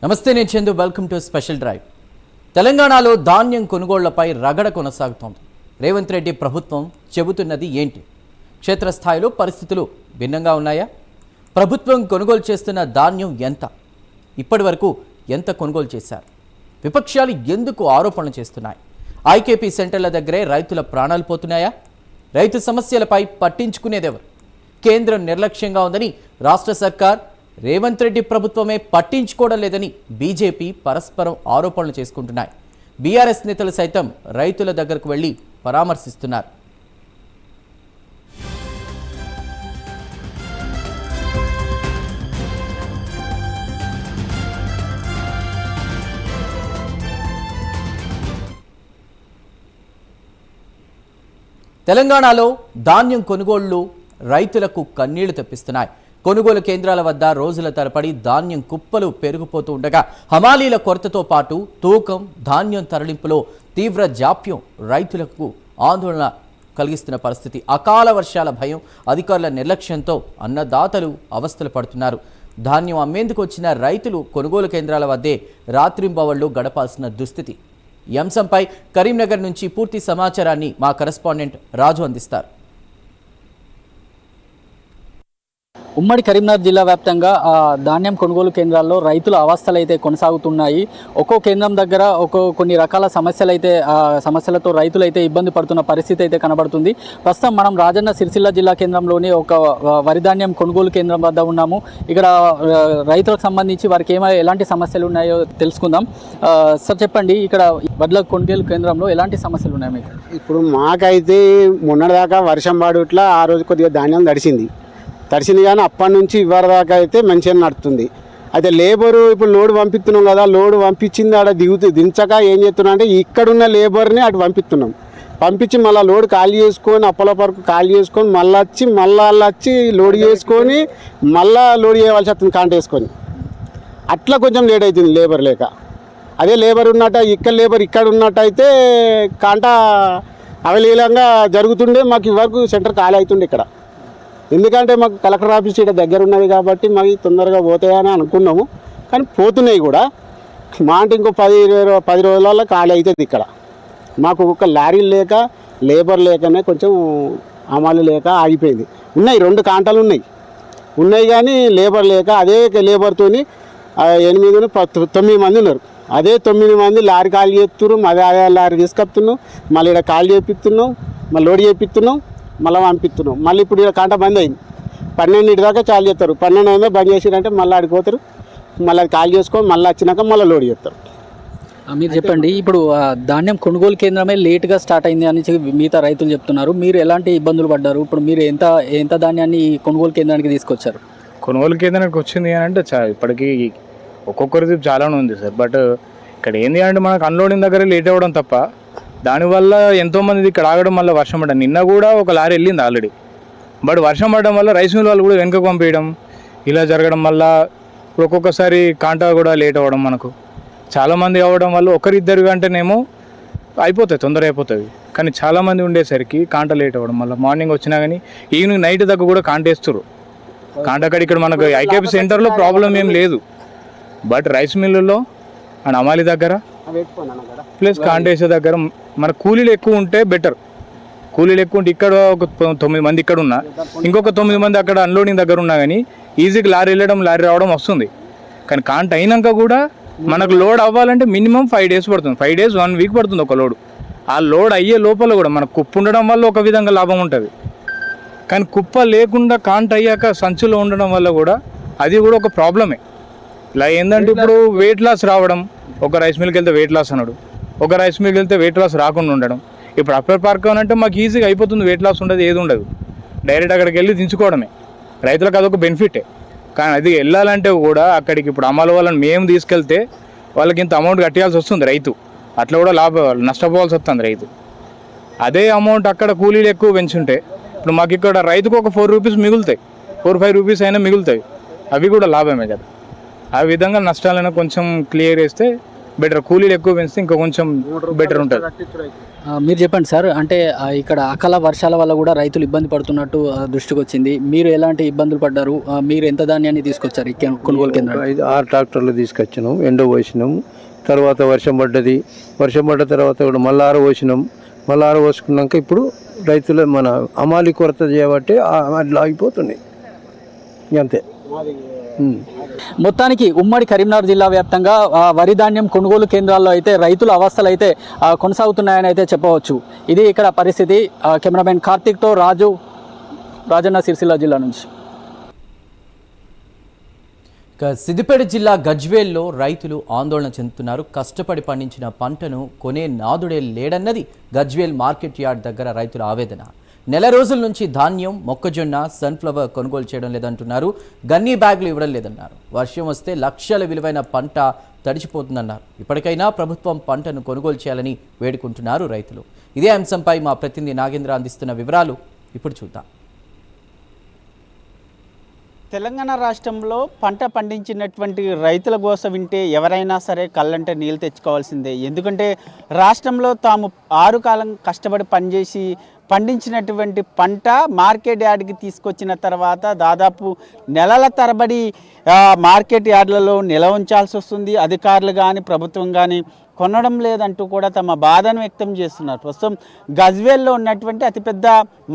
నమస్తే, నేను Chandu. Welcome to special drive. తెలంగాణలో ధాన్యం కొనుగోళ్లపై రగడ కొనసాగుతోంది. రేవంత్ రెడ్డి ప్రభుత్వం చెబుతున్నది ఏంటి? క్షేత్రస్థాయిలో పరిస్థితులు భిన్నంగా ఉన్నాయా? ప్రభుత్వం కొనుగోలు చేస్తున్న ధాన్యం ఎంత? ఇప్పటి వరకు ఎంత కొనుగోలు చేశారు? విపక్షాలు ఎందుకు ఆరోపణలు చేస్తున్నాయి? ఐకేపీ సెంటర్ల దగ్గరే రైతుల ప్రాణాలు పోతున్నాయా? రైతు సమస్యలపై పట్టించుకునేదెవరు? కేంద్రం నిర్లక్ష్యంగా ఉందని రాష్ట్ర సర్కార్, రేవంత్ రెడ్డి ప్రభుత్వమే పట్టించుకోవడం లేదని బీజేపీ పరస్పరం ఆరోపణలు చేసుకుంటున్నాయి. బీఆర్ఎస్ నేతలు సైతం రైతుల దగ్గరకు వెళ్లి పరామర్శిస్తున్నారు. తెలంగాణలో ధాన్యం కొనుగోళ్లు రైతులకు కన్నీళ్లు తెప్పిస్తున్నాయి. కొనుగోలు కేంద్రాల వద్ద రోజుల తరబడి ధాన్యం కుప్పలు పెరిగిపోతూ ఉండగా హమాలీల కొరతతో పాటు తూకం, ధాన్యం తరలింపులో తీవ్ర జాప్యం రైతులకు ఆందోళన కలిగిస్తున్న పరిస్థితి. అకాల వర్షాల భయం, అధికారుల నిర్లక్ష్యంతో అన్నదాతలు అవస్థలు పడుతున్నారు. ధాన్యం అమ్మేందుకు వచ్చిన రైతులు కొనుగోలు కేంద్రాల వద్దే రాత్రింబవళ్లు గడపాల్సిన దుస్థితి. ఈ అంశంపై కరీంనగర్ నుంచి పూర్తి సమాచారాన్ని మా కరెస్పాండెంట్ రాజు అందిస్తారు. ఉమ్మడి కరీంనగర్ జిల్లా వ్యాప్తంగా ధాన్యం కొనుగోలు కేంద్రాల్లో రైతుల అవస్థలు అయితే కొనసాగుతున్నాయి. ఒక్కో కేంద్రం దగ్గర కొన్ని రకాల సమస్యలతో రైతులు అయితే ఇబ్బంది పడుతున్న పరిస్థితి అయితే కనబడుతుంది. ప్రస్తుతం మనం రాజన్న సిరిసిల్ల జిల్లా కేంద్రంలోని ఒక వరి ధాన్యం కొనుగోలు కేంద్రం వద్ద ఉన్నాము. ఇక్కడ రైతులకు సంబంధించి వారికి ఎలాంటి సమస్యలు ఉన్నాయో తెలుసుకుందాం. సార్ చెప్పండి, ఇక్కడ వడ్ల కొనుగోలు కేంద్రంలో ఎలాంటి సమస్యలు ఉన్నాయి మీకు? ఇప్పుడు మాకైతే మొన్నటిదాకా వర్షం పడుట్లా ఆ రోజు కొద్దిగా ధాన్యం తడిసింది కానీ అప్పటి నుంచి ఇవ్వరి దాకా అయితే మంచిగా నడుతుంది. అయితే లేబరు ఇప్పుడు లోడ్ పంపిస్తున్నాం కదా, లోడ్ పంపించింది ఆడ దించక ఏం చేస్తున్నాం అంటే ఇక్కడున్న లేబర్ని అటు పంపించి మళ్ళీ లోడ్ ఖాళీ చేసుకొని అప్పల వరకు ఖాళీ చేసుకొని మళ్ళీ వచ్చి లోడ్ చేసుకొని మళ్ళీ లోడ్ చేయవలసి వస్తుంది కాంట వేసుకొని. అట్లా కొంచెం లేట్ అవుతుంది లేబర్ లేక. అదే లేబర్ లేబర్ ఇక్కడ ఉన్నట్టయితే కాంట అవలీలంగా జరుగుతుండే, మాకు ఇవరకు సెంటర్ ఖాళీ అవుతుండే ఇక్కడ. ఎందుకంటే మాకు కలెక్టర్ ఆఫీస్ ఇక్కడ దగ్గర ఉన్నది కాబట్టి మాకు తొందరగా పోతాయని అనుకున్నాము, కానీ పోతున్నాయి కూడా. మా అంటే ఇంకో 10 రోజులలో ఖాళీ అవుతుంది ఇక్కడ. మాకు ఒక లారీలు లేక లేబర్ లేకనే కొంచెం అమలు లేక ఆగిపోయింది. ఉన్నాయి 2 కాంటాలు ఉన్నాయి కానీ లేబర్ లేక, అదే లేబర్తో 9 మంది ఉన్నారు. అదే 9 మంది లారీ ఖాళీ చేస్తున్నాం, అదే లారీ తీసుకొస్తున్నాం, మళ్ళీ ఇక్కడ ఖాళీ చేపిస్తున్నాం, మళ్ళీ లోడ్ చేపిస్తున్నాం, మళ్ళీ పంపిస్తున్నాం. మళ్ళీ ఇప్పుడు ఇక్కడ కాంట బంద్ అయింది. 12 దాకా చాలు చేస్తారు. 12 అయినా బంద్ చేసిరంటే మళ్ళీ ఆడిపోతారు, మళ్ళీ అది ఖాళీ చేసుకొని మళ్ళీ వచ్చినాక మళ్ళీ లోడ్ చేస్తారు. మీరు చెప్పండి, ఇప్పుడు ధాన్యం కొనుగోలు కేంద్రమే లేట్గా స్టార్ట్ అయింది అని మిగతా రైతులు చెప్తున్నారు. మీరు ఎలాంటి ఇబ్బందులు పడ్డారు? ఇప్పుడు మీరు ఎంత ధాన్యాన్ని కొనుగోలు కేంద్రానికి తీసుకొచ్చారు? కొనుగోలు కేంద్రానికి వచ్చింది అని అంటే ఇప్పటికీ ఒక్కొక్కరిది చాలానే ఉంది సార్. బట్ ఇక్కడ ఏంది అంటే మనకు అన్లోడింగ్ దగ్గర లేట్ అవ్వడం తప్ప, దానివల్ల ఎంతోమంది ఇక్కడ ఆగడం వల్ల వర్షం పడ్డా. నిన్న కూడా ఒక లారీ వెళ్ళింది ఆల్రెడీ. బట్ వర్షం పడడం వల్ల రైస్ మిల్ వాళ్ళు కూడా వెనుకకు పంపించడం ఇలా జరగడం వల్ల ఒక్కొక్కసారి కాంటా కూడా లేట్ అవ్వడం, మనకు చాలామంది అవ్వడం వల్ల 1-2 గంటనేమో అయిపోతుంది, తొందర అయిపోతుంది. కానీ చాలామంది ఉండేసరికి కాంట లేట్ అవ్వడం వల్ల మార్నింగ్ వచ్చినా కానీ ఈవినింగ్ నైట్ దాకా కూడా కాంటేస్తారు. కాంటకాడ ఇక్కడ మనకు ఐకేపీ సెంటర్లో ప్రాబ్లం ఏం లేదు, బట్ రైస్ మిల్లులో అండ్ అమాలి దగ్గర ప్లస్ కాంటేసే దగ్గర మన కూలీలు ఎక్కువ ఉంటే బెటర్. కూలీలు ఎక్కువ ఉంటే ఇక్కడ ఒక 9 మంది ఇక్కడ ఉన్నా, ఇంకొక 9 మంది అక్కడ అన్లోడింగ్ దగ్గర ఉన్నా కానీ ఈజీగా లారీ వెళ్ళడం లారీ రావడం వస్తుంది. కానీ కాంట అయినాక కూడా మనకు లోడ్ అవ్వాలంటే మినిమం 5 days పడుతుంది. 5 days 1 week పడుతుంది ఒక లోడ్. ఆ లోడ్ అయ్యే లోపల కూడా మనకు కుప్ప ఉండడం వల్ల ఒక విధంగా లాభం ఉంటుంది, కానీ కుప్ప లేకుండా కాంట అయ్యాక సంచులో ఉండడం వల్ల కూడా అది కూడా ఒక ప్రాబ్లమే. ఇలా ఏంటంటే ఇప్పుడు వెయిట్ లాస్ రావడం, ఒక రైస్ మిల్కి వెళ్తే వెయిట్ లాస్ అన్నాడు, ఒక రైస్ మిల్కి వెళ్తే వెయిట్ లాస్ రాకుండా ఉండడం. ఇప్పుడు అప్పర్ పార్క్ అంటే మాకు ఈజీగా అయిపోతుంది, వెయిట్ లాస్ ఉండదు, ఏది ఉండదు, డైరెక్ట్ అక్కడికి వెళ్ళి దించుకోవడమే. రైతులకు అదొక బెనిఫిటే. కానీ అది వెళ్ళాలంటే కూడా అక్కడికి ఇప్పుడు అమలు వాళ్ళని మేము తీసుకెళ్తే వాళ్ళకి ఇంత అమౌంట్ కట్టేయాల్సి వస్తుంది రైతు. అట్లా కూడా నష్టపోవాల్సి వస్తుంది రైతు. అదే అమౌంట్ అక్కడ కూలీలు ఎక్కువ పెంచుంటే ఇప్పుడు మాకు ఇక్కడ రైతుకు ఒక 4 రూపీస్ మిగులుతాయి, 4-5 రూపీస్ అయినా మిగులుతాయి. అవి కూడా లాభమే కదా. ఆ విధంగా నష్టాలను కొంచెం క్లియర్ చేస్తే బెటర్. కూలీలు ఎక్కువ పెంచితే ఇంకా కొంచెం బెటర్ ఉంటుంది. మీరు చెప్పండి సార్, అంటే ఇక్కడ అకాల వర్షాల వల్ల కూడా రైతులు ఇబ్బంది పడుతున్నట్టు దృష్టికి వచ్చింది. మీరు ఎలాంటి ఇబ్బందులు పడ్డారు? మీరు ఎంత ధాన్యాన్ని తీసుకొచ్చారు ఈ కొనుగోలు కేంద్రం? 5-6 ట్రాక్టర్లు తీసుకొచ్చినాం, ఎండ పోసినాం. తర్వాత వర్షం పడ్డది, వర్షం పడ్డ తర్వాత కూడా మళ్ళీ పోసినాం. మళ్ళీ పోసుకున్నాక ఇప్పుడు రైతులు మన అమాలి కొరత చేయబట్టి అట్లా అయిపోతున్నాయి అంతే. మొత్తానికి ఉమ్మడి కరీంనగర్ జిల్లా వ్యాప్తంగా వరి ధాన్యం కొనుగోలు కేంద్రాల్లో అయితే రైతుల అవస్థలు అయితే కొనసాగుతున్నాయని అయితే చెప్పవచ్చు. ఇది ఇక్కడ పరిస్థితి. కెమెరామెన్ కార్తీక్తో రాజన్న సిరిసిల్ల జిల్లా నుంచి. ఇక సిద్దిపేట జిల్లా గజ్వేల్లో రైతులు ఆందోళన చెందుతున్నారు. కష్టపడి పండించిన పంటను కొనే నాదుడే లేడన్నది గజ్వేల్ మార్కెట్ యార్డ్ దగ్గర రైతుల ఆవేదన. నెల రోజుల నుంచి ధాన్యం, మొక్కజొన్న, సన్ఫ్లవర్ కొనుగోలు చేయడం లేదంటున్నారు. గన్నీ బ్యాగులు ఇవ్వడం లేదన్నారు. వర్షం వస్తే లక్షల విలువైన పంట తడిచిపోతుందన్నారు. ఇప్పటికైనా ప్రభుత్వం పంటను కొనుగోలు చేయాలని వేడుకుంటున్నారు రైతులు. ఇదే అంశంపై మా ప్రతినిధి నాగేంద్ర అందిస్తున్న వివరాలు ఇప్పుడు చూద్దాం. తెలంగాణ రాష్ట్రంలో పంట పండించినటువంటి రైతుల గోస వింటే ఎవరైనా సరే కళ్ళంటే నీళ్ళు తెచ్చుకోవాల్సిందే. ఎందుకంటే రాష్ట్రంలో తాము 6 కాలం కష్టపడి పనిచేసి పండించినటువంటి పంట మార్కెట్ యార్డ్కి తీసుకొచ్చిన తర్వాత దాదాపు నెలల తరబడి మార్కెట్ యార్డ్లలో నిల్వ ఉంచాల్సి వస్తుంది. అధికారులు కానీ ప్రభుత్వం కానీ కొనడం లేదంటూ కూడా తమ బాధను వ్యక్తం చేస్తున్నారు. ప్రస్తుతం గజ్వేల్లో ఉన్నటువంటి అతిపెద్ద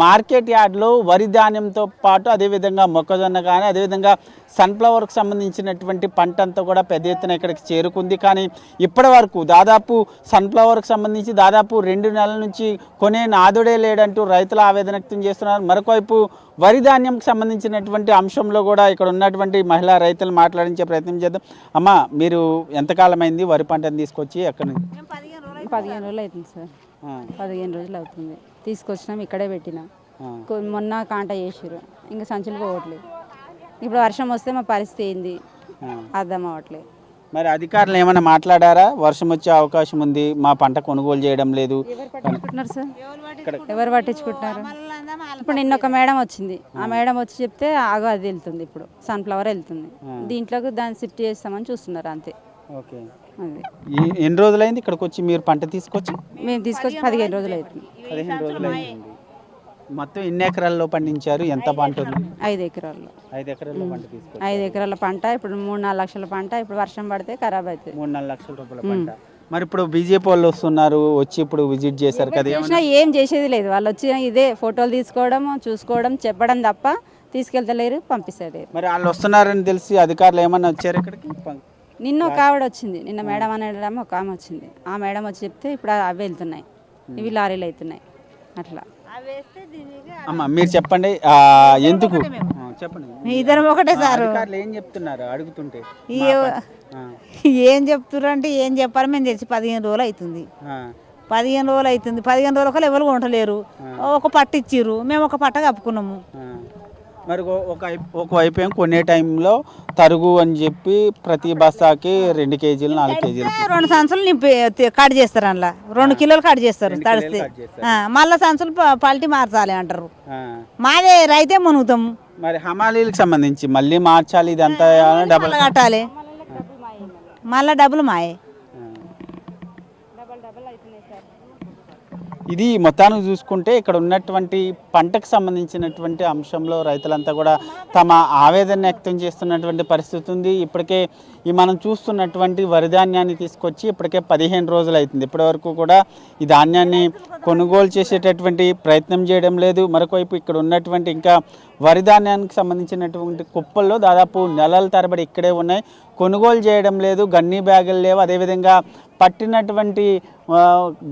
మార్కెట్ యార్డ్లో వరి ధాన్యంతో పాటు అదేవిధంగా మొక్కజొన్న కానీ అదేవిధంగా సన్ఫ్లవర్కి సంబంధించినటువంటి పంట అంతా కూడా పెద్ద ఎత్తున ఇక్కడికి చేరుకుంది. కానీ ఇప్పటి వరకు దాదాపు సన్ఫ్లవర్కి సంబంధించి దాదాపు 2 నెలల నుంచి కొనే నాదుడే లేడంటూ రైతులు ఆవేదన వ్యక్తం చేస్తున్నారు. మరొకవైపు వరి ధాన్యంకి సంబంధించినటువంటి అంశంలో కూడా ఇక్కడ ఉన్నటువంటి మహిళా రైతులు మాట్లాడించే ప్రయత్నం చేద్దాం. అమ్మ, మీరు ఎంతకాలమైంది వరి పంటను తీసుకొచ్చి ఎక్కడి నుంచి? 15 రోజులు అవుతుంది సార్. 15 రోజులు అవుతుంది. తీసుకొచ్చినాం, ఇక్కడే పెట్టినాం. మొన్న కాంట చేసారు, ఇంకా సంచులు పోవట్లేదు. ఇప్పుడు వర్షం వస్తే మా పరిస్థితి ఏంది అర్థం అవ్వట్లేదు. మరి అధికారులు ఏమైనా మాట్లాడారా? వర్షం వచ్చే అవకాశం ఉంది, మా పంట కొనుగోలు చేయడం లేదు. పట్టించుకుంటున్నారు సార్, ఎవరు పట్టించుకుంటున్నారు? ఇప్పుడు నిన్న ఒక మేడం వచ్చింది, ఆ మేడం వచ్చి చెప్తే ఆగో అది వెళ్తుంది, ఇప్పుడు సన్ఫ్లవర్ వెళ్తుంది, దీంట్లోకి దాన్ని షిఫ్ట్ చేస్తామని చూస్తున్నారు అంతే. ఓకే, ఎన్ని రోజులైంది ఇక్కడికి వచ్చి మీరు పంట తీసుకొచ్చి? మేము తీసుకొచ్చి 15 రోజులు అవుతుంది. 15 రోజులు అయింది. మొత్తం ఎన్ని ఎకరాల్లో పండించారు? ఎంత పంట ఉంది? 5 ఎకరాల్లో. 5 ఎకరాల్లో పంట తీసుకొచ్చి 5 ఎకరాల పంట ఇప్పుడు 3-4 లక్షల పంట. ఇప్పుడు వర్షం పడితే ఖరాబ్ అవుతుంది. 3-4 లక్షల రూపాయల పంట. మరి ఇప్పుడు బీజేపీ వాళ్ళు వస్తున్నారు, వచ్చి ఇప్పుడు విజిట్ చేశారు కదా, ఏం చేసేది లేదు. వాళ్ళు వచ్చి ఇదే ఫోటోలు తీసుకోవడం, చూసుకోవడం, చెప్పడం తప్ప తీసుకెళ్తలేరు, పంపిస్తలేరు. మరి వాళ్ళు వస్తున్నారని తెలిసి అధికారులు ఏమన్నా వచ్చారు ఇక్కడికి? నిన్న ఒక ఆవిడ వచ్చింది, నిన్న మేడం అనేటం ఒక ఆమె వచ్చింది. ఆ మేడం వచ్చి చెప్తే ఇప్పుడు అవి వెళ్తున్నాయి, ఇవి లారీలు అవుతున్నాయి. అట్లా అమ్మ మీరు చెప్పండి, ఎందుకు చెప్పండి. ఇద్దరం ఒకటే సార్. ఏం చెప్తున్నారు అడుగుతుంటే? ఏం చెప్తున్నారు అంటే ఏం చెప్పాలి, మేము తెలిసి 15 రోజులు అవుతుంది. 15 రోజులు అవుతుంది. 15 రోజుల ఎవరు కొంటలేరు. ఒక పట్టు ఇచ్చిర్రు, మేము ఒక పట్ట కప్పుకున్నాము. మరి ఒకవైపు ఏం కొనే టైంలో తరుగు అని చెప్పి ప్రతి బస్తాకి 2 కేజీలు 4 కేజీలు 2 సంచులు నింపి కట్ చేస్తారు, అందులో 2 కిలోలు కట్ చేస్తారు తడిస్తే. మళ్ళీ సంచులు పల్టీ మార్చాలి అంటారు. మాదే రైతే మునుగుతాము. మరి హమాలీలకు సంబంధించి మళ్ళీ మార్చాలి, ఇదంతా డబ్బులు కట్టాలి, మళ్ళీ డబ్బులు మాయే. ఇది మొత్తానికి చూసుకుంటే ఇక్కడ ఉన్నటువంటి పంటకు సంబంధించినటువంటి అంశంలో రైతులంతా కూడా తమ ఆవేదన వ్యక్తం చేస్తున్నటువంటి పరిస్థితి ఉంది. ఇప్పటికే మనం చూస్తున్నటువంటి వరి ధాన్యాన్ని తీసుకొచ్చి ఇప్పటికే 15 రోజులు అవుతుంది. ఇప్పటివరకు కూడా ఈ ధాన్యాన్ని కొనుగోలు చేసేటటువంటి ప్రయత్నం చేయడం లేదు. మరొకవైపు ఇక్కడ ఉన్నటువంటి ఇంకా వరి ధాన్యానికి సంబంధించినటువంటి కుప్పల్లో దాదాపు నెలల తరబడి ఇక్కడే ఉన్నాయి, కొనుగోలు చేయడం లేదు. గన్నీ బ్యాగులు లేవు. అదేవిధంగా పట్టినటువంటి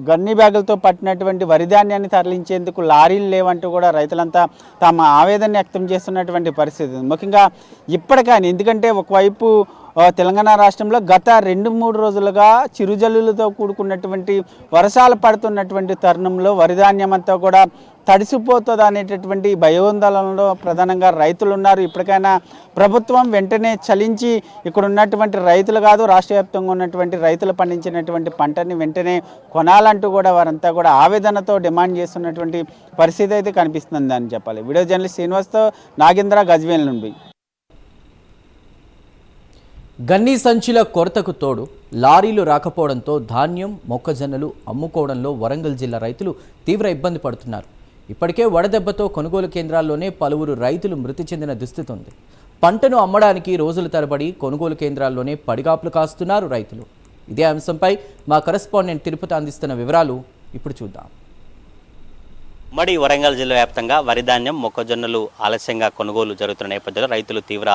గన్నీ బ్యాగులతో పట్టినటువంటి వరి ధాన్యాన్ని తరలించేందుకు లారీలు లేవంటూ కూడా రైతులంతా తమ ఆవేదన వ్యక్తం చేస్తున్నటువంటి పరిస్థితి. ముఖ్యంగా ఇప్పటికైనా, ఎందుకంటే ఒకవైపు తెలంగాణ రాష్ట్రంలో గత 2-3 రోజులుగా చిరుజల్లులతో కూడుకున్నటువంటి వర్షాలు పడుతున్నటువంటి తరుణంలో వరి ధాన్యం అంతా కూడా తడిసిపోతుంది అనేటటువంటి భయోందోళనలో ప్రధానంగా రైతులు ఉన్నారు. ఇప్పటికైనా ప్రభుత్వం వెంటనే చలించి ఇక్కడ ఉన్నటువంటి రైతులు కాదు, రాష్ట్ర వ్యాప్తంగా ఉన్నటువంటి రైతులు పండించినటువంటి పంటని వెంటనే కొనాలంటూ కూడా వారంతా కూడా ఆవేదనతో డిమాండ్ చేస్తున్నటువంటి పరిస్థితి అయితే కనిపిస్తుంది అని చెప్పాలి. వీడియో జర్నలిస్ట్ శ్రీనివాస్తో నాగేంద్ర, గజ్వేల్ నుండి. గన్నీ సంచుల కొరతకు తోడు లారీలు రాకపోవడంతో ధాన్యం మొక్కజొన్నలు అమ్ముకోవడంలో వరంగల్ జిల్లా రైతులు తీవ్ర ఇబ్బంది పడుతున్నారు. ఇప్పటికే వడదెబ్బతో కొనుగోలు కేంద్రాల్లోనే పలువురు రైతులు మృతి చెందిన దుస్థితి ఉంది. పంటను అమ్మడానికి రోజుల తరబడి కొనుగోలు కేంద్రాల్లోనే పడిగాపులు కాస్తున్నారు రైతులు. ఇదే అంశంపై మా కరెస్పాండెంట్ తిరుపతి అందిస్తున్న వివరాలు ఇప్పుడు చూద్దాం. ఉమ్మడి వరంగల్ జిల్లా వ్యాప్తంగా వరి ధాన్యం మొక్కజొన్నలు ఆలస్యంగా కొనుగోలు జరుగుతున్న నేపథ్యంలో రైతులు తీవ్ర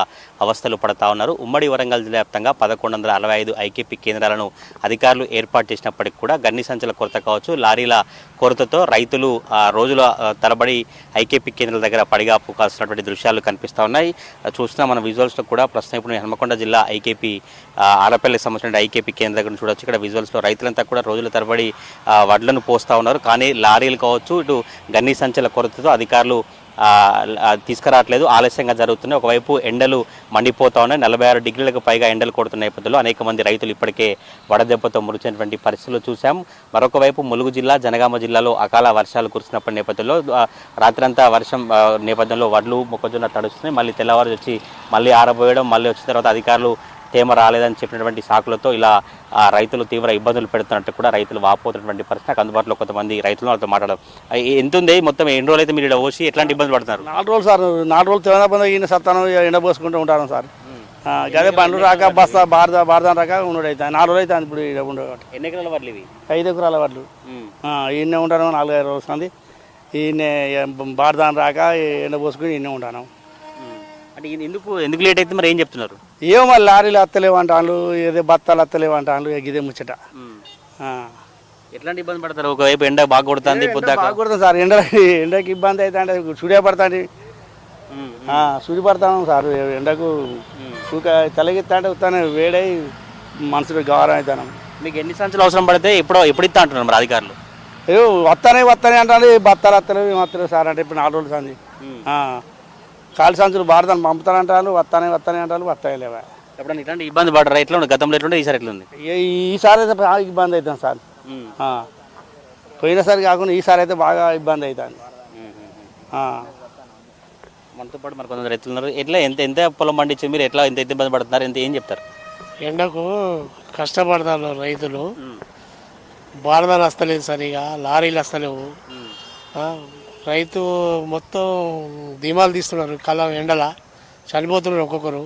అవస్థలు పడతా ఉన్నారు. ఉమ్మడి వరంగల్ జిల్లా వ్యాప్తంగా 1165 ఐకేపీ కేంద్రాలను అధికారులు ఏర్పాటు చేసినప్పటికీ కూడా గన్ని సంచుల కొరత కావచ్చు, లారీల కొరతతో రైతులు రోజుల తరబడి ఐకేపీ కేంద్రాల దగ్గర పడిగాపు కాల్సినటువంటి దృశ్యాలు కనిపిస్తూ ఉన్నాయి. చూస్తున్నా మన విజువల్స్లో కూడా ప్రస్తుతం ఇప్పుడు హన్మకొండ జిల్లా ఐకేపీ ఆలపల్లికి సంబంధించిన ఐకేపీ కేంద్రం దగ్గర చూడొచ్చు. ఇక్కడ విజువల్స్లో రైతులంతా కూడా రోజుల తరబడి వడ్లను పోస్తూ ఉన్నారు. కానీ లారీలు కావచ్చు, ఇటు గన్ని సంచుల కొరతతో అధికారులు తీసుకురావట్లేదు, ఆలస్యంగా జరుగుతున్నాయి. ఒకవైపు ఎండలు మండిపోతా ఉన్నాయి. 46 డిగ్రీలకు పైగా ఎండలు కొడుతున్న నేపథ్యంలో అనేక మంది రైతులు ఇప్పటికే వడదెబ్బతో మృతిచెందినటువంటి పరిస్థితులు చూసాం. మరొక వైపు ములుగు జిల్లా, జనగామ జిల్లాలో అకాల వర్షాలు కురిసినప్పటి నేపథ్యంలో రాత్రంతా వర్షం నేపథ్యంలో వడ్లు మొక్కజొన్న తడుస్తున్నాయి. మళ్ళీ తెల్లవారు వచ్చి మళ్ళీ ఆరబోయడం, మళ్ళీ వచ్చిన తర్వాత అధికారులు తేమ రాలేదని చెప్పినటువంటి సాకులతో ఇలా రైతులు తీవ్ర ఇబ్బందులు పెడుతున్నట్టు కూడా రైతులు వాపోతున్నటువంటి పరిస్థితి. నాకు అందుబాటులో కొంతమంది రైతులు వాళ్ళతో మాట్లాడడం. ఎంత ఉంది మొత్తం ఎన్ని రోజులు అయితే మీరు ఇక్కడ పోసి ఎట్లాంటి ఇబ్బందులు పడుతున్నారు? 4 రోజులు సార్, 4 రోజులు తెలంగాణ బంధు ఈయన సత్తాను ఎండ పోసుకుంటూ ఉంటాను సార్. అదే బండ్లు రాక బస్తా బారదాన్ రాక ఉండడు అయితే 4 రోజులు అయితే ఇప్పుడు ఇక్కడ ఉండవు. ఎన్ని ఎకరాల వడ్లు ఇవి? 5 ఎకరాల వడ్లు. ఈయనే ఉంటాను 4-5 రోజులు సంది. ఈయన బారదాన్ రాక ఎండ పోసుకుని ఈయనే ఉంటాను. అంటే ఎందుకు లేట్ అయితే మరి ఏం చెప్తున్నారు? ఏమో మళ్ళీ లారీలు వస్తలేవు అంటాను, ఏదో బత్తాలు వస్తలేవు అంటాను. ఇదే ముచ్చట. ఎట్లాంటి ఇబ్బంది పడతారు? ఒకవైపు ఎండ బాగా కొడుతుంది, బాగా కొడుతుంది సార్. ఎండకి ఇబ్బంది అయితే అంటే సూర్య పడతాండి, సూర్య పడతాను సార్. ఎండకు తలగెత్తా అంటే వస్తాను, వేడై మనసులో గౌరవం అవుతాను. మీకు ఎన్ని సంచులు అవసరం పడితే ఎప్పుడు ఇస్తా అంటున్నారు మరి అధికారులు? ఏవో వస్తానే అంటాను, బత్తాలు వస్తలేవు వస్తలేవు సార్. అంటే ఇప్పుడు 4 రోజులు సంది ఖాళీ సంచులు భారతాన్ని పంపుతానంటారు, వస్తానే అంటారు, వస్తాయి లేవా. ఎప్పుడన్నా ఇట్లాంటి ఇబ్బంది పడరా? ఎట్లా ఉంది గతంలో? ఎట్లుండే ఈసారి ఎట్లుంది? ఈసారి అయితే బాగా ఇబ్బంది అవుతుంది సార్. పోయినసారి కాకుండా ఈసారి అయితే బాగా ఇబ్బంది అవుతుంది. మనతో పాటు మరి కొంతమంది రైతులు ఉన్నారు. ఎట్లా ఎంత పొలం పండించి మీరు ఎట్లా ఎంత ఇబ్బంది పడుతున్నారు? ఏం చెప్తారు? ఎండకు కష్టపడతారు రైతులు. భారతాలు వస్తలేదు సరిగా, లారీలు వస్తలేవు. రైతు మొత్తం ధీమాలు తీస్తున్నారు. కళ్ళ ఎండల చనిపోతున్నారు ఒక్కొక్కరు.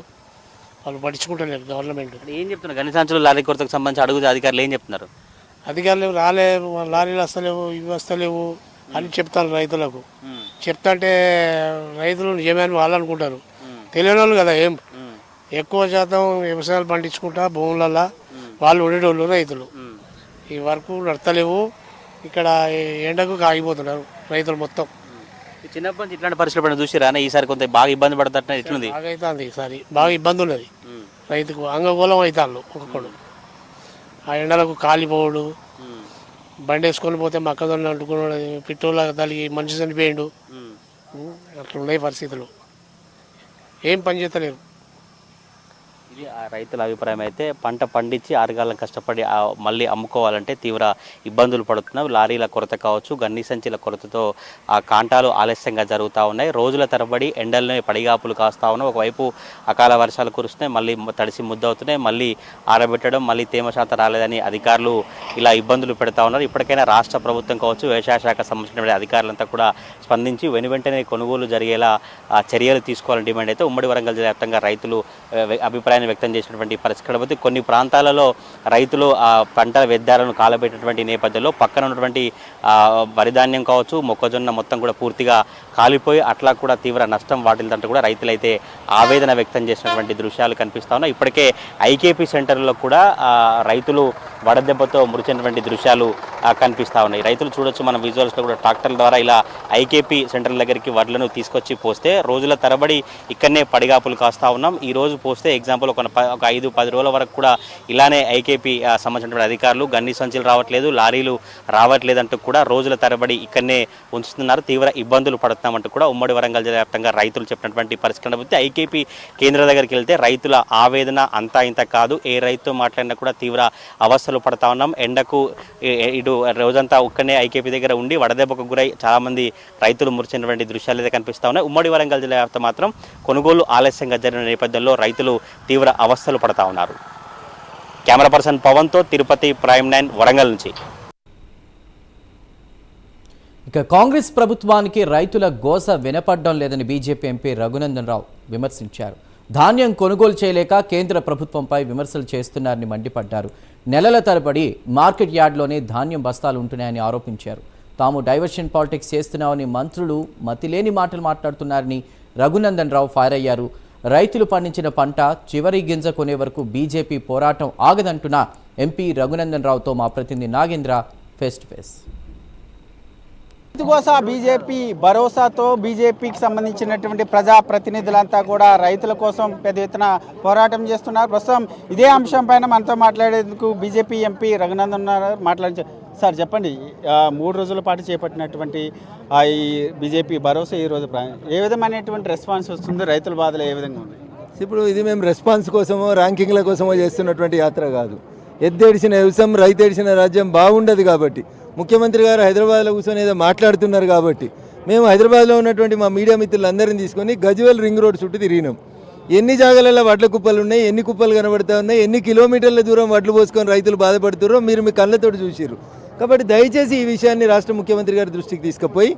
వాళ్ళు పట్టించుకుంటలేరు గవర్నమెంట్. ఏం చెప్తున్నారు? గన్ని సంచులు లారీ కొరతకు సంబంధించి అడుగుతే అధికారులు ఏం చెప్తున్నారు? అధికారులు రాలేవు, లారీలు వస్తలేవు, ఇవి వస్తలేవు అని చెప్తారు రైతులకు. చెప్తాంటే రైతులు నిజమని వాళ్ళు అనుకుంటారు. తెలియని వాళ్ళు కదా. ఏం ఎక్కువ శాతం వ్యవసాయాలు పండించుకుంటా భూములల్లో వాళ్ళు ఉండేటోళ్ళు రైతులు. ఈ వరకు నడతలేవు. ఇక్కడ ఎండకు ఆగిపోతున్నారు రైతులు మొత్తం. చిన్నప్పటి నుంచి ఇట్లాంటి పరిస్థితులు చూసిరా? ఈసారి కొంత బాగా ఇబ్బంది పడుతున్నట్టు ఎట్లుంది? బాగా అవుతుంది ఈసారి, బాగా ఇబ్బంది ఉన్నది రైతుకు. అంగగోళం అవుతాళ్ళు ఒక్కొక్కడు. ఆ ఎండలకు కాలిపోవడు, బండి వేసుకొని పోతే మొక్కజొన్న అంటుకున్నాడు, పెట్రోల్ తలిగి మనిషి చనిపోయాడు. అట్లున్నాయి పరిస్థితులు. ఏం పని చేస్తలేరు. ఇది ఆ రైతుల అభిప్రాయం. అయితే పంట పండించి ఆరుగాలం కష్టపడి మళ్ళీ అమ్ముకోవాలంటే తీవ్ర ఇబ్బందులు పడుతున్నాయి. లారీల కొరత కావచ్చు, గన్ని సంచుల కొరతతో ఆ కాంటాలు ఆలస్యంగా జరుగుతూ ఉన్నాయి. రోజుల తరబడి ఎండల్లోనే పడిగాపులు కాస్తూ ఉన్నాయి. ఒకవైపు అకాల వర్షాలు కురుస్తున్నాయి, మళ్ళీ తడిసి ముద్దవుతున్నాయి, మళ్ళీ ఆరబెట్టడం, మళ్ళీ తేమ శాతం రాలేదని అధికారులు ఇలా ఇబ్బందులు పెడతా ఉన్నారు. ఇప్పటికైనా రాష్ట్ర ప్రభుత్వం కావచ్చు, వ్యవసాయ శాఖ సంబంధించిన అధికారులంతా కూడా స్పందించి వెనువెంటనే కొనుగోలు జరిగేలా చర్యలు తీసుకోవాలని డిమాండ్ అయితే ఉమ్మడి వరంగల్ జిల్లా వ్యాప్తంగా రైతులు అభిప్రాయాన్ని వ్యక్తం చేసినటువంటి పరిస్థితి కాబట్టి కొన్ని ప్రాంతాలలో రైతులు పంటల వ్యర్థాలను కాలబెట్టినటువంటి నేపథ్యంలో పక్కన ఉన్నటువంటి వరి ధాన్యం కావచ్చు, మొక్కజొన్న మొత్తం కూడా పూర్తిగా కాలిపోయి అట్లా కూడా తీవ్ర నష్టం వాటిల్దంటూ కూడా రైతులైతే ఆవేదన వ్యక్తం చేసినటువంటి దృశ్యాలు కనిపిస్తూ ఉన్నాయి. ఇప్పటికే ఐకేపీ సెంటర్లో కూడా రైతులు వడదెబ్బతో మృతిచెందినటువంటి దృశ్యాలు కనిపిస్తూ ఉన్నాయి. రైతులు చూడొచ్చు మన విజువల్స్లో కూడా ట్రాక్టర్ల ద్వారా ఇలా ఐకేపీ సెంటర్ల దగ్గరికి వడ్లను తీసుకొచ్చి పోస్తే రోజుల తరబడి ఇక్కడనే పడిగాపులు కాస్తూ ఉన్నాం. ఈ రోజు పోస్తే ఎగ్జాంపుల్ ఒక 5-10 రోజుల వరకు కూడా ఇలానే ఐకేపీ సంబంధించినటువంటి అధికారులు గన్ని సంచులు రావట్లేదు, లారీలు రావట్లేదంటూ కూడా రోజుల తరబడి ఇక్కడనే ఉంచుతున్నారు. తీవ్ర ఇబ్బందులు పడుతున్నామంటూ కూడా ఉమ్మడి వరంగల్ జిల్లా వ్యాప్తంగా రైతులు చెప్పినటువంటి పరిస్థితి కనబడితే ఐకేపీ కేంద్రం దగ్గరికి వెళ్తే రైతుల ఆవేదన అంతా ఇంత కాదు. ఏ రైతు మాట్లాడినా కూడా తీవ్ర అవస్థలు అవస్థలు పడతా ఉన్నాం. ఎండకు ఇటు రోజంతా ఒక్కనే ఐకేపీ దగ్గర ఉండి వడదెబ్బకు గురై చాలామంది రైతులు మురిచినటువంటి దృశ్యాలు అయితే కనిపిస్తూ ఉన్నాయి. ఉమ్మడి వరంగల్ జిల్లా వ్యాప్తంగా మాత్రం కొనుగోలు ఆలస్యంగా జరిగిన నేపథ్యంలో రైతులు తీవ్ర అవస్థలు పడతా ఉన్నారు. కెమెరా పర్సన్ పవన్తో తిరుపతి ప్రైమ్ 9 వరంగల్ నుంచి. ఇక కాంగ్రెస్ ప్రభుత్వానికి రైతుల గోస వినపడడం లేదని బీజేపీ ఎంపీ రఘునందన్ రావు విమర్శించారు. ధాన్యం కొనుగోలు చేయలేక కేంద్ర ప్రభుత్వంపై విమర్శలు చేస్తున్నారని మండిపడ్డారు. నెలల తరబడి మార్కెట్ యార్డ్లోనే ధాన్యం బస్తాలు ఉంటున్నాయని ఆరోపించారు. తాము డైవర్షన్ పాలిటిక్స్ చేస్తున్నామని మంత్రులు మతిలేని మాటలు మాట్లాడుతున్నారని రఘునందన్ రావు ఫైర్ అయ్యారు. రైతులు పండించిన పంట చివరి గింజ కొనే వరకు బీజేపీ పోరాటం ఆగదంటున్న ఎంపీ రఘునందన్ రావుతో మా ప్రతినిధి నాగేంద్ర ఫేస్ టు ఫేస్. రైతుకోస బీజేపీ భరోసాతో బీజేపీకి సంబంధించినటువంటి ప్రజాప్రతినిధులంతా కూడా రైతుల కోసం పెద్ద ఎత్తున పోరాటం చేస్తున్నారు. ప్రస్తుతం ఇదే అంశం పైన మనతో మాట్లాడేందుకు బీజేపీ ఎంపీ రఘునందన్ మాట్లాడి సార్ చెప్పండి, 3 రోజుల పాటు చేపట్టినటువంటి ఈ బీజేపీ భరోసా ఈ రోజు ఏ విధమైనటువంటి రెస్పాన్స్ వస్తుంది? రైతుల బాధలు ఏ విధంగా ఉన్నాయి? ఇప్పుడు ఇది మేము రెస్పాన్స్ కోసమో ర్యాంకింగ్ల కోసమో చేస్తున్నటువంటి యాత్ర కాదు. ఎద్దేడిచిన వ్యవసాయం రైతు ఏడిచిన రాజ్యం బాగుండదు కాబట్టి ముఖ్యమంత్రి గారు హైదరాబాద్లో కూర్చొని ఏదో మాట్లాడుతున్నారు కాబట్టి మేము హైదరాబాద్లో ఉన్నటువంటి మా మీడియా మిత్రులందరినీ తీసుకొని గజ్వేల్ రింగ్ రోడ్ చుట్టూ తిరిగినాం. ఎన్ని జాగాలలో వడ్ల కుప్పలు ఉన్నాయి, ఎన్ని కుప్పలు కనబడతా ఉన్నాయి, ఎన్ని కిలోమీటర్ల దూరం వడ్లు పోసుకొని రైతులు బాధపడుతున్నారో మీరు మీ కళ్ళతోటి చూసిర్రు. కాబట్టి దయచేసి ఈ విషయాన్ని రాష్ట్ర ముఖ్యమంత్రి గారి దృష్టికి తీసుకుపోయి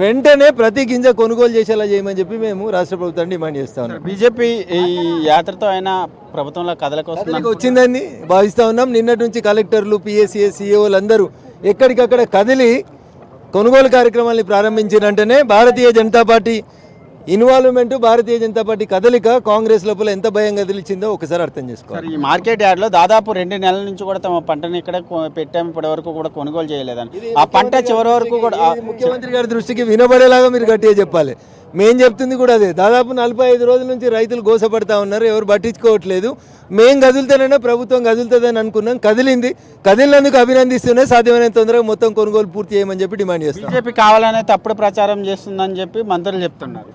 వెంటనే ప్రతి గింజ కొనుగోలు చేసేలా చేయమని చెప్పి మేము రాష్ట్ర ప్రభుత్వాన్ని డిమాండ్ చేస్తా ఉన్నాం. బీజేపీ ఈ యాత్రతో అయినా ప్రభుత్వంలో కథలకు వచ్చిందని భావిస్తూ ఉన్నాం. నిన్నటి నుంచి కలెక్టర్లు, పిఎస్సిఎస్, సిఇఓలు అందరూ ఎక్కడికక్కడ కదిలి కొనుగోలు కార్యక్రమాన్ని ప్రారంభించినంటేనే Bharatiya Janata party involvement, Bharatiya Janata party కదలిక కాంగ్రెస్ లోపల ఎంత భయం కదిలించిందో ఒకసారి అర్థం చేసుకోవాలి. ఈ మార్కెట్ యార్డ్లో దాదాపు 2 నెలల నుంచి కూడా తమ పంటని ఇక్కడ పెట్టాము, ఇప్పటి వరకు కూడా కొనుగోలు చేయలేదని. ఆ పంట చివరి వరకు కూడా ముఖ్యమంత్రి గారి దృష్టికి వినబడేలాగా మీరు గట్టిగా చెప్పాలి. మేం చెప్తుంది కూడా అదే. దాదాపు 45 రోజుల నుంచి రైతులు గోసపడతా ఉన్నారు, ఎవరు పట్టించుకోవట్లేదు. మేం కదులుతానైనా ప్రభుత్వం కదులుతుందని అనుకున్నాం, కదిలింది. కదిలినందుకు అభినందిస్తూనే సాధ్యమైనంత తొందరగా మొత్తం కొనుగోలు పూర్తి చేయమని చెప్పి డిమాండ్ చేస్తాం. బీజేపీ కావాలనే తప్పుడు ప్రచారం చేస్తుందని చెప్పి మంత్రులు చెప్తున్నారు.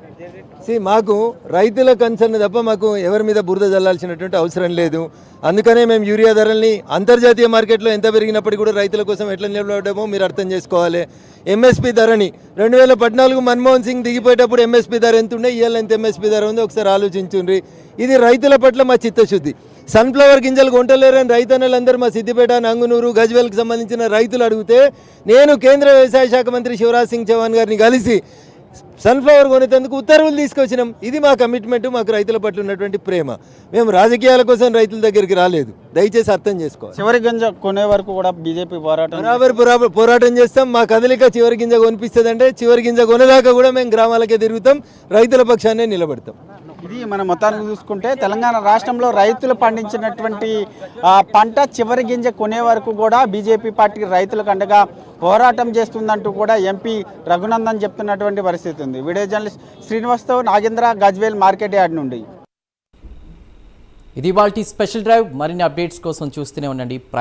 మాకు రైతుల కన్సర్న్ తప్ప మాకు ఎవరి మీద బురద జల్లాల్సినటువంటి అవసరం లేదు. అందుకనే మేము యూరియా ధరల్ని అంతర్జాతీయ మార్కెట్లో ఎంత పెరిగినప్పటికీ కూడా రైతుల కోసం ఎట్లా నిలబడమో మీరు అర్థం చేసుకోవాలి. ఎంఎస్పీ ధరని 2014 మన్మోహన్ సింగ్ దిగిపోయేటప్పుడు ఎంఎస్పీ ధర ఎంత ఉండే, ఇవాళ ఎంత ఎంఎస్పీ ధర ఉందో ఒకసారి ఆలోచించుండ్రి. ఇది రైతుల పట్ల మా చిత్తశుద్ధి. సన్ఫ్లవర్ గింజలు కొంటలేరని రైతన్నలందరూ మా సిద్దిపేట, నంగునూరు, గజ్వేల్కి సంబంధించిన రైతులు అడిగితే నేను కేంద్ర వ్యవసాయ శాఖ మంత్రి శివరాజ్ సింగ్ చౌహాన్ గారిని కలిసి సన్ఫ్లవర్ కొనేందుకు ఉత్తర్వులు తీసుకొచ్చినాం. ఇది మా కమిట్మెంట్, మాకు రైతుల పట్ల ఉన్నటువంటి ప్రేమ. మేము రాజకీయాల కోసం రైతుల దగ్గరికి రాలేదు, దయచేసి అర్థం చేసుకోవాలి. చివరి గింజ కొనే వరకు కూడా బీజేపీ పోరాటం చేస్తాం. మా కదలిక చివరి గింజ కొనిపిస్తుందంటే చివరి గింజ కొనేదాకా కూడా మేము గ్రామాలకే తిరుగుతాం, రైతుల పక్షాన్నే నిలబడతాం. ఇది మనం మొత్తానికి చూసుకుంటే తెలంగాణ రాష్ట్రంలో రైతులు పండించినటువంటి పంట చివరి గింజ కొనే వరకు కూడా బీజేపీ పార్టీ రైతులకు అండగా పోరాటం చేస్తుందంటూ కూడా ఎంపీ రఘునందన్ చెప్తున్నటువంటి పరిస్థితి ఉంది. వీడియో జర్నలిస్ట్ శ్రీనివాస్తో నాగేంద్ర, గజ్వేల్ మార్కెట్ యార్డ్ నుండి. ఇది వాల్టీ స్పెషల్ డ్రైవ్. మరిన్ని అప్డేట్స్ కోసం చూస్తూనే ఉండండి.